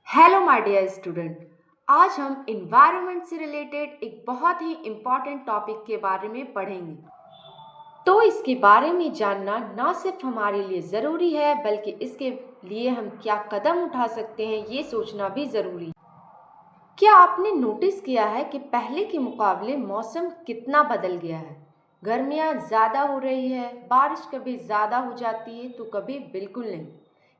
Hello my dear student. आज हम environment से रिलेटेड एक बहुत ही इम्पॉर्टेंट टॉपिक के बारे में पढ़ेंगे। तो इसके बारे में जानना ना सिर्फ हमारे लिए ज़रूरी है बल्कि इसके लिए हम क्या कदम उठा सकते हैं ये सोचना भी ज़रूरी है। क्या आपने नोटिस किया है कि पहले के मुकाबले मौसम कितना बदल गया है? गर्मियाँ ज़्यादा हो रही है, बारिश कभी ज़्यादा हो जाती है तो कभी बिल्कुल नहीं।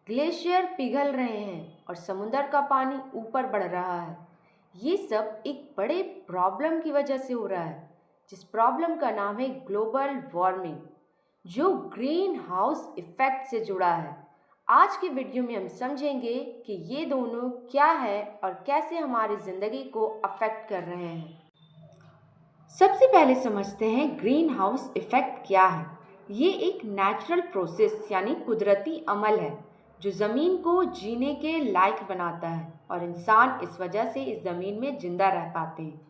ग्लेशियर पिघल रहे हैं और समुद्र का पानी ऊपर बढ़ रहा है। ये सब एक बड़े प्रॉब्लम की वजह से हो रहा है, जिस प्रॉब्लम का नाम है ग्लोबल वार्मिंग, जो ग्रीन हाउस इफेक्ट से जुड़ा है। आज के वीडियो में हम समझेंगे कि ये दोनों क्या है और कैसे हमारी ज़िंदगी को अफेक्ट कर रहे हैं। सबसे पहले समझते हैं ग्रीन हाउस इफेक्ट क्या है। ये एक नेचुरल प्रोसेस यानी कुदरती अमल है जो ज़मीन को जीने के लायक बनाता है और इंसान इस वजह से इस ज़मीन में जिंदा रह पाते हैं।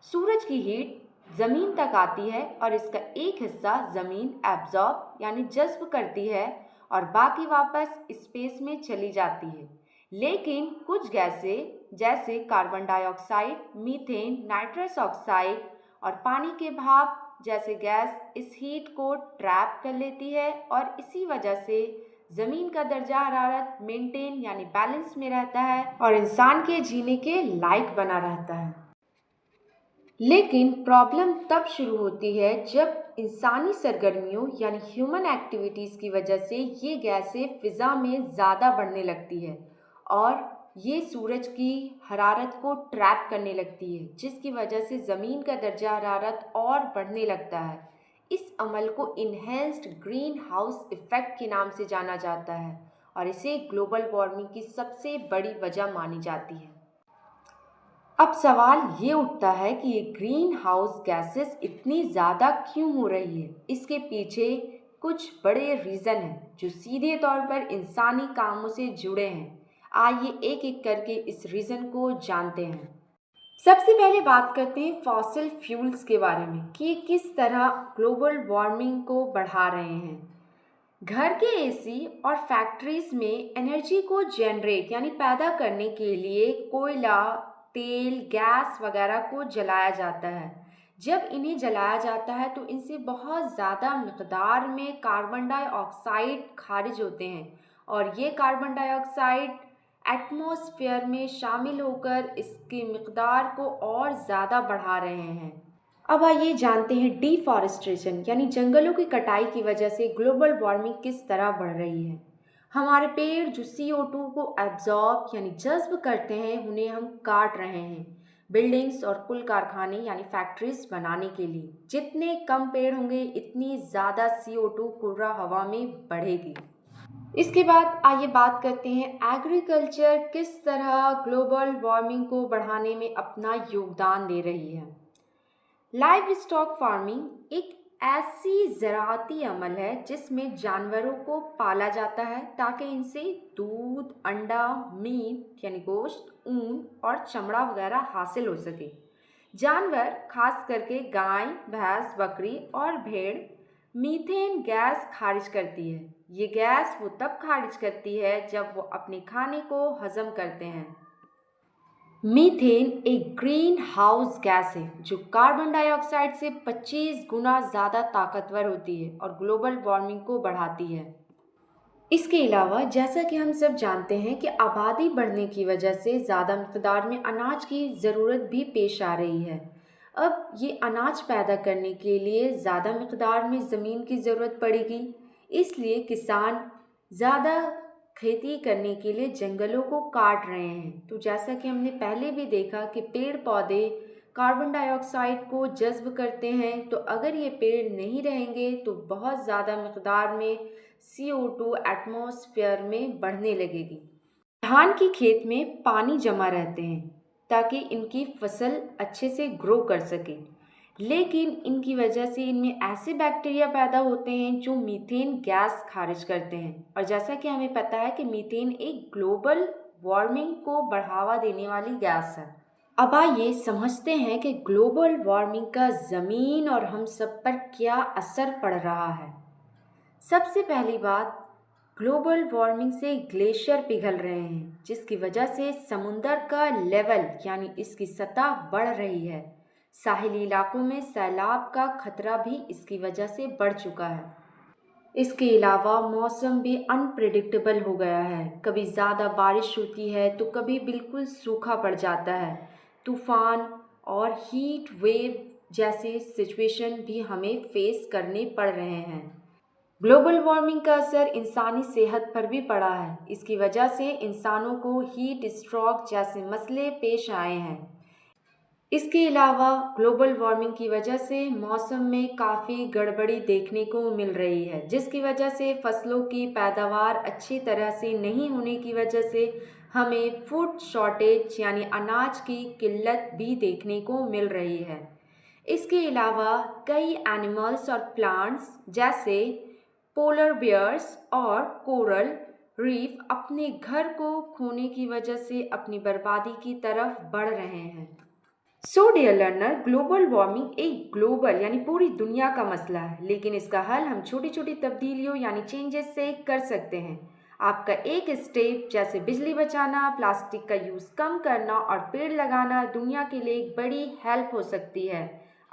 सूरज की हीट ज़मीन तक आती है और इसका एक हिस्सा ज़मीन एब्जॉर्ब यानी जज़्ब करती है और बाकी वापस स्पेस में चली जाती है। लेकिन कुछ गैसें जैसे carbon dioxide, methane, nitrous oxide और पानी के भाप जैसे गैस इस हीट को ट्रैप कर लेती है और इसी वजह से ज़मीन का दर्जा हरारत मेंटेन यानी बैलेंस में रहता है और इंसान के जीने के लायक बना रहता है। लेकिन प्रॉब्लम तब शुरू होती है जब इंसानी सरगर्मियों यानी ह्यूमन एक्टिविटीज़ की वजह से ये गैसें फिज़ा में ज़्यादा बढ़ने लगती है और ये सूरज की हरारत को ट्रैप करने लगती है, जिसकी वजह से ज़मीन का दर्जा हरारत और बढ़ने लगता है। इस अमल को इन्हेंस्ड ग्रीन हाउस इफ़ेक्ट के नाम से जाना जाता है और इसे ग्लोबल वार्मिंग की सबसे बड़ी वजह मानी जाती है। अब सवाल ये उठता है कि ये ग्रीन हाउस गैसेस इतनी ज़्यादा क्यों हो रही है। इसके पीछे कुछ बड़े रीज़न हैं जो सीधे तौर पर इंसानी कामों से जुड़े हैं। आइए एक एक करके इस रीज़न को जानते हैं। सबसे पहले बात करते हैं फॉसिल फ्यूल्स के बारे में कि ये किस तरह ग्लोबल वार्मिंग को बढ़ा रहे हैं। घर के एसी और फैक्ट्रीज में एनर्जी को जनरेट यानी पैदा करने के लिए कोयला, तेल, गैस वगैरह को जलाया जाता है। जब इन्हें जलाया जाता है तो इनसे बहुत ज़्यादा मिकदार में कार्बन डाइऑक्साइड खारिज होते हैं और ये कार्बन डाइऑक्साइड एटमॉस्फेयर में शामिल होकर इसकी मिकदार को और ज़्यादा बढ़ा रहे हैं। अब आइए जानते हैं डिफॉरेस्टेशन यानी जंगलों की कटाई की वजह से ग्लोबल वार्मिंग किस तरह बढ़ रही है। हमारे पेड़ जो CO2 को एब्जॉर्ब यानी जज्ब करते हैं उन्हें हम काट रहे हैं बिल्डिंग्स और कुल कारखाने यानी फैक्ट्रीज बनाने के लिए। जितने कम पेड़ होंगे इतनी ज़्यादा CO2 पूरा हवा में बढ़ेगी। इसके बाद आइए बात करते हैं एग्रीकल्चर किस तरह ग्लोबल वार्मिंग को बढ़ाने में अपना योगदान दे रही है। लाइव स्टॉक फार्मिंग एक ऐसी ज़राअती अमल है जिसमें जानवरों को पाला जाता है ताकि इनसे दूध, अंडा, मीट यानी गोश्त, ऊन और चमड़ा वगैरह हासिल हो सके। जानवर खास करके गाय, भैंस, बकरी और भेड़ मीथेन गैस खारिज करती है। ये गैस वो तब खारिज करती है जब वो अपने खाने को हजम करते हैं। मीथेन एक ग्रीन हाउस गैस है जो कार्बन डाइऑक्साइड से 25 गुना ज़्यादा ताकतवर होती है और ग्लोबल वार्मिंग को बढ़ाती है। इसके अलावा जैसा कि हम सब जानते हैं कि आबादी बढ़ने की वजह से ज़्यादा मिकदार में अनाज की ज़रूरत भी पेश आ रही है। अब ये अनाज पैदा करने के लिए ज़्यादा मिकदार में ज़मीन की ज़रूरत पड़ेगी, इसलिए किसान ज़्यादा खेती करने के लिए जंगलों को काट रहे हैं। तो जैसा कि हमने पहले भी देखा कि पेड़ पौधे कार्बन डाइऑक्साइड को जज़्ब करते हैं, तो अगर ये पेड़ नहीं रहेंगे तो बहुत ज़्यादा मिकदार में CO2 एटमॉस्फेयर में बढ़ने लगेगी। धान की खेत में पानी जमा रहते हैं ताकि इनकी फसल अच्छे से ग्रो कर सके, लेकिन इनकी वजह से इनमें ऐसे बैक्टीरिया पैदा होते हैं जो मीथेन गैस खारिज करते हैं। और जैसा कि हमें पता है कि मीथेन एक ग्लोबल वार्मिंग को बढ़ावा देने वाली गैस है। अब आइए समझते हैं कि ग्लोबल वार्मिंग का ज़मीन और हम सब पर क्या असर पड़ रहा है। सबसे पहली बात, ग्लोबल वार्मिंग से ग्लेशियर पिघल रहे हैं, जिसकी वजह से समुंदर का लेवल यानी इसकी सतह बढ़ रही है। साहिली इलाकों में सैलाब का खतरा भी इसकी वजह से बढ़ चुका है। इसके अलावा मौसम भी अनप्रिडिक्टेबल हो गया है। कभी ज़्यादा बारिश होती है तो कभी बिल्कुल सूखा पड़ जाता है। तूफान और हीट वेव जैसे सिचुएशन भी हमें फेस करने पड़ रहे हैं। ग्लोबल वार्मिंग का असर इंसानी सेहत पर भी पड़ा है। इसकी वजह से इंसानों को हीट स्ट्रोक जैसे मसले पेश आए हैं। इसके अलावा ग्लोबल वार्मिंग की वजह से मौसम में काफ़ी गड़बड़ी देखने को मिल रही है, जिसकी वजह से फसलों की पैदावार अच्छी तरह से नहीं होने की वजह से हमें फूड शॉर्टेज यानी अनाज की किल्लत भी देखने को मिल रही है। इसके अलावा कई एनिमल्स और प्लांट्स जैसे पोलर बियर्स और कोरल रीफ अपने घर को खोने की वजह से अपनी बर्बादी की तरफ बढ़ रहे हैं। So dear learner, global warming एक ग्लोबल यानी पूरी दुनिया का मसला है, लेकिन इसका हल हम छोटी छोटी तब्दीलियों यानी चेंजेस से कर सकते हैं। आपका एक स्टेप जैसे बिजली बचाना, प्लास्टिक का यूज़ कम करना और पेड़ लगाना दुनिया के लिए एक बड़ी हेल्प हो सकती है।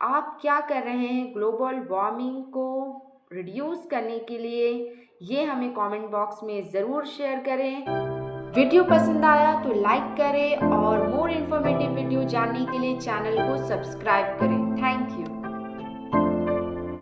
आप क्या कर रहे हैं ग्लोबल वार्मिंग को रिड्यूस करने के लिए, ये हमें कमेंट बॉक्स में ज़रूर शेयर करें। वीडियो पसंद आया तो लाइक करें और मोर इन्फॉर्मेटिव वीडियो जानने के लिए चैनल को सब्सक्राइब करें। Thank you.